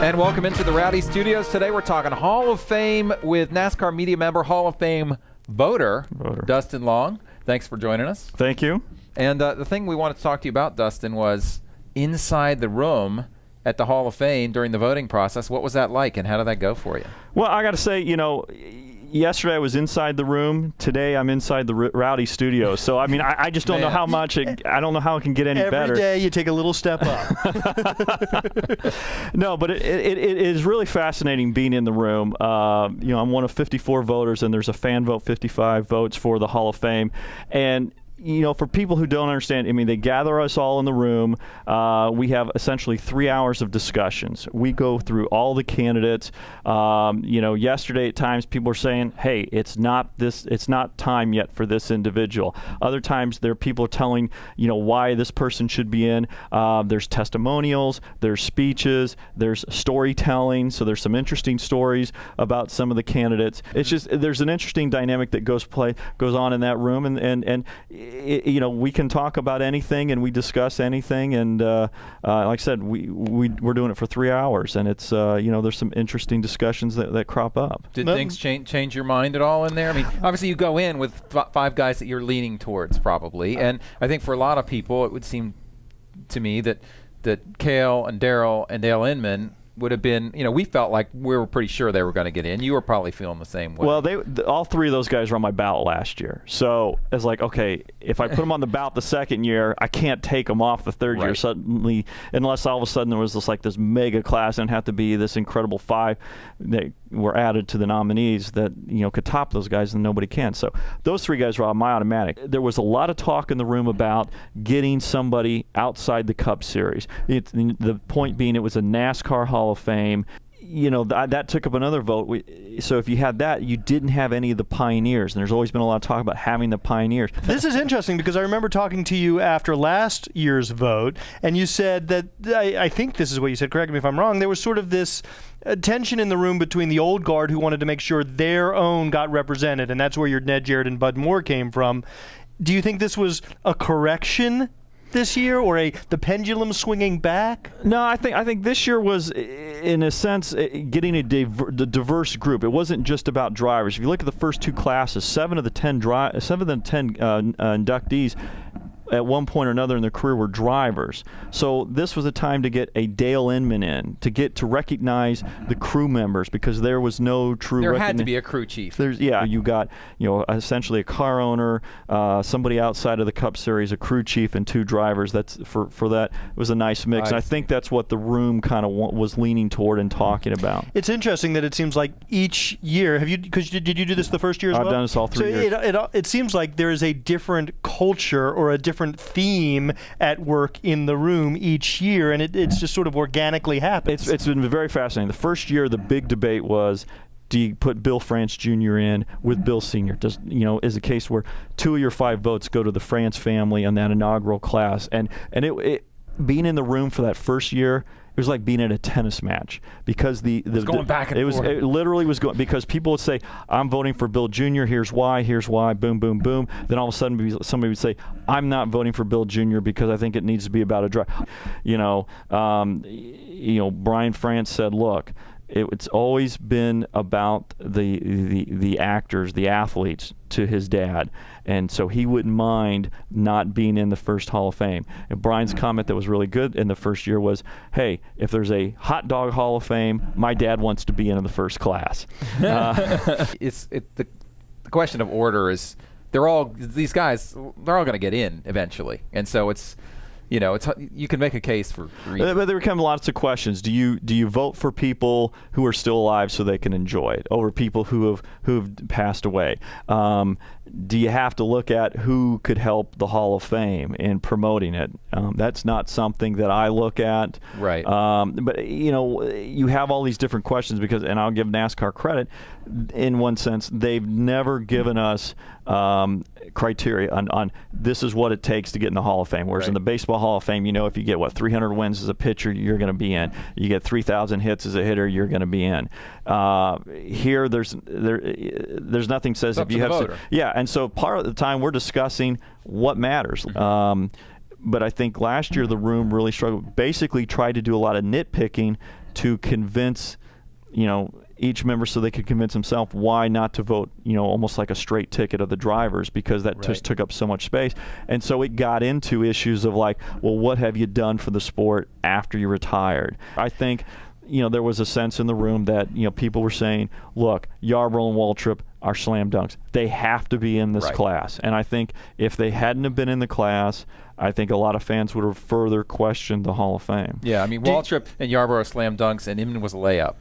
And welcome into the Rowdy Studios. Today we're talking Hall of Fame with NASCAR media member, Hall of Fame voter. Dustin Long. Thanks for joining us. Thank you. And the thing we wanted to talk to you about, Dustin, was inside the room at the Hall of Fame during the voting process. What was that like, and how did that go for you? Well, I got to say, yesterday I was inside the room. Today I'm inside the Rowdy Studios. So, I mean, I just don't know how much. I don't know how it can get any better. Every day you take a little step up. No, but it is really fascinating being in the room. I'm one of 54 voters, and there's a fan vote, 55 votes for the Hall of Fame. And for people who don't understand, I mean, they gather us all in the room. We have essentially 3 hours of discussions. We go through all the candidates. Yesterday at times people are saying, "Hey, it's not time yet for this individual." Other times there are people telling, why this person should be in. There's testimonials, there's speeches, there's storytelling. So there's some interesting stories about some of the candidates. It's just there's an interesting dynamic that goes on in that room, and we can talk about anything and we discuss anything, and like I said, we're doing it for 3 hours, and it's there's some interesting discussions that crop up. Did things change your mind at all in there? I mean, obviously you go in with five guys that you're leaning towards probably, and I think for a lot of people it would seem to me that Cale and Darrell and Dale Inman would have been, we felt like we were pretty sure they were going to get in. You were probably feeling the same way. Well, all three of those guys were on my ballot last year. So it's like, okay, if I put them on the ballot the second year, I can't take them off the third year suddenly, unless all of a sudden there was this mega class and have to be this incredible five that were added to the nominees that, could top those guys, and nobody can. So those three guys were on my automatic. There was a lot of talk in the room about getting somebody outside the Cup Series. The point being, it was a NASCAR Hall of Fame. That took up another vote. So if you had that, you didn't have any of the pioneers, and there's always been a lot of talk about having the pioneers. This is interesting because I remember talking to you after last year's vote, and you said that, I think this is what you said, correct me if I'm wrong, there was sort of this tension in the room between the old guard who wanted to make sure their own got represented, and that's where your Ned Jarrett and Bud Moore came from. Do you think this was a correction this year, or the pendulum swinging back? No, I think this year was, in a sense, getting a diverse group. It wasn't just about drivers. If you look at the first two classes, 7 of the 10 inductees at one point or another in their career were drivers. So this was a time to get a Dale Inman in, to recognize the crew members, because there was no true There had to be a crew chief. You got essentially a car owner, somebody outside of the Cup Series, a crew chief, and 2 drivers. That's for that. It was a nice mix. And I think that's what the room kind of was leaning toward and talking about. It's interesting that it seems like each year, did you do this the first year as well? I've done this all 3 years. It seems like there is a different culture or a different theme at work in the room each year, and it's just sort of organically happens. It's been very fascinating. The first year, the big debate was, do you put Bill France Jr. in with Bill Sr.? Is a case where 2 of your 5 votes go to the France family on that inaugural class, and it being in the room for that first year, it was like being at a tennis match, because it was going back and forth. It literally was going, because people would say, "I'm voting for Bill Jr. Here's why. Boom, boom, boom." Then all of a sudden, somebody would say, "I'm not voting for Bill Jr. because I think it needs to be about a drive." Brian France said, "Look, it's always been about the actors, the athletes, to his dad, and so he wouldn't mind not being in the first Hall of Fame." And Brian's comment that was really good in the first year was, "Hey, if there's a hot dog Hall of Fame, my dad wants to be in the first class." The question of order is, these guys, they're all going to get in eventually, and so it's. You can make a case for reasons. But there become lots of questions. Do you vote for people who are still alive so they can enjoy it, over people who've passed away? Do you have to look at who could help the Hall of Fame in promoting it? That's not something that I look at. Right. But you have all these different questions and I'll give NASCAR credit. In one sense, they've never given us criteria on this is what it takes to get in the Hall of Fame. Whereas in the Baseball Hall of Fame, if you get 300 wins as a pitcher, you're going to be in. You get 3,000 hits as a hitter, you're going to be in. Here, there's nothing says if you have. And so part of the time we're discussing what matters. But I think last year the room really struggled. Basically, tried to do a lot of nitpicking to convince, each member so they could convince himself why not to vote, almost like a straight ticket of the drivers, because that just took up so much space. And so it got into issues of like, well, what have you done for the sport after you retired? I think, there was a sense in the room that, people were saying, look, Yarborough and Waltrip are slam dunks. They have to be in this class. And I think if they hadn't have been in the class, I think a lot of fans would have further questioned the Hall of Fame. Yeah, I mean, Waltrip and Yarborough slam dunks, and Inman was a layup.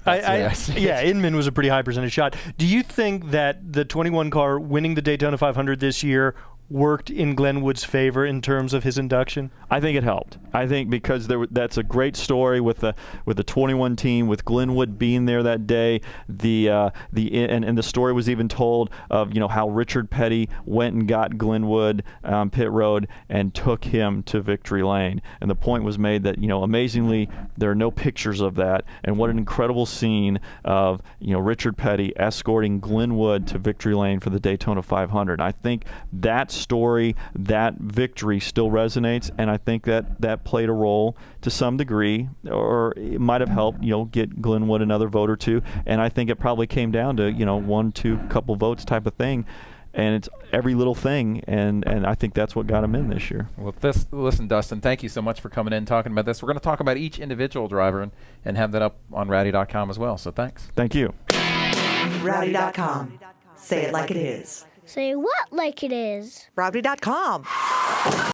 Yeah, Inman was a pretty high percentage shot. Do you think that the 21 car winning the Daytona 500 this year worked in Glenwood's favor in terms of his induction? I think it helped. I think because that's a great story with the 21 team, with Glenwood being there that day. And the story was even told of how Richard Petty went and got Glenwood pit road and took him to victory lane. And the point was made that amazingly there are no pictures of that. And what an incredible scene of Richard Petty escorting Glenwood to victory lane for the Daytona 500. I think that story, that victory still resonates, and I think that played a role to some degree, or it might have helped get Glenwood another vote or two. And I think it probably came down to 1, 2 couple votes type of thing, and it's every little thing, and I think that's what got him in this year. Well, listen, Dustin, thank you so much for coming in and talking about this. We're going to talk about each individual driver and have that up on Rowdy.com as well, so thanks. Thank you. Rowdy.com. Say it like it is. Say what like it is? Rowdy.com.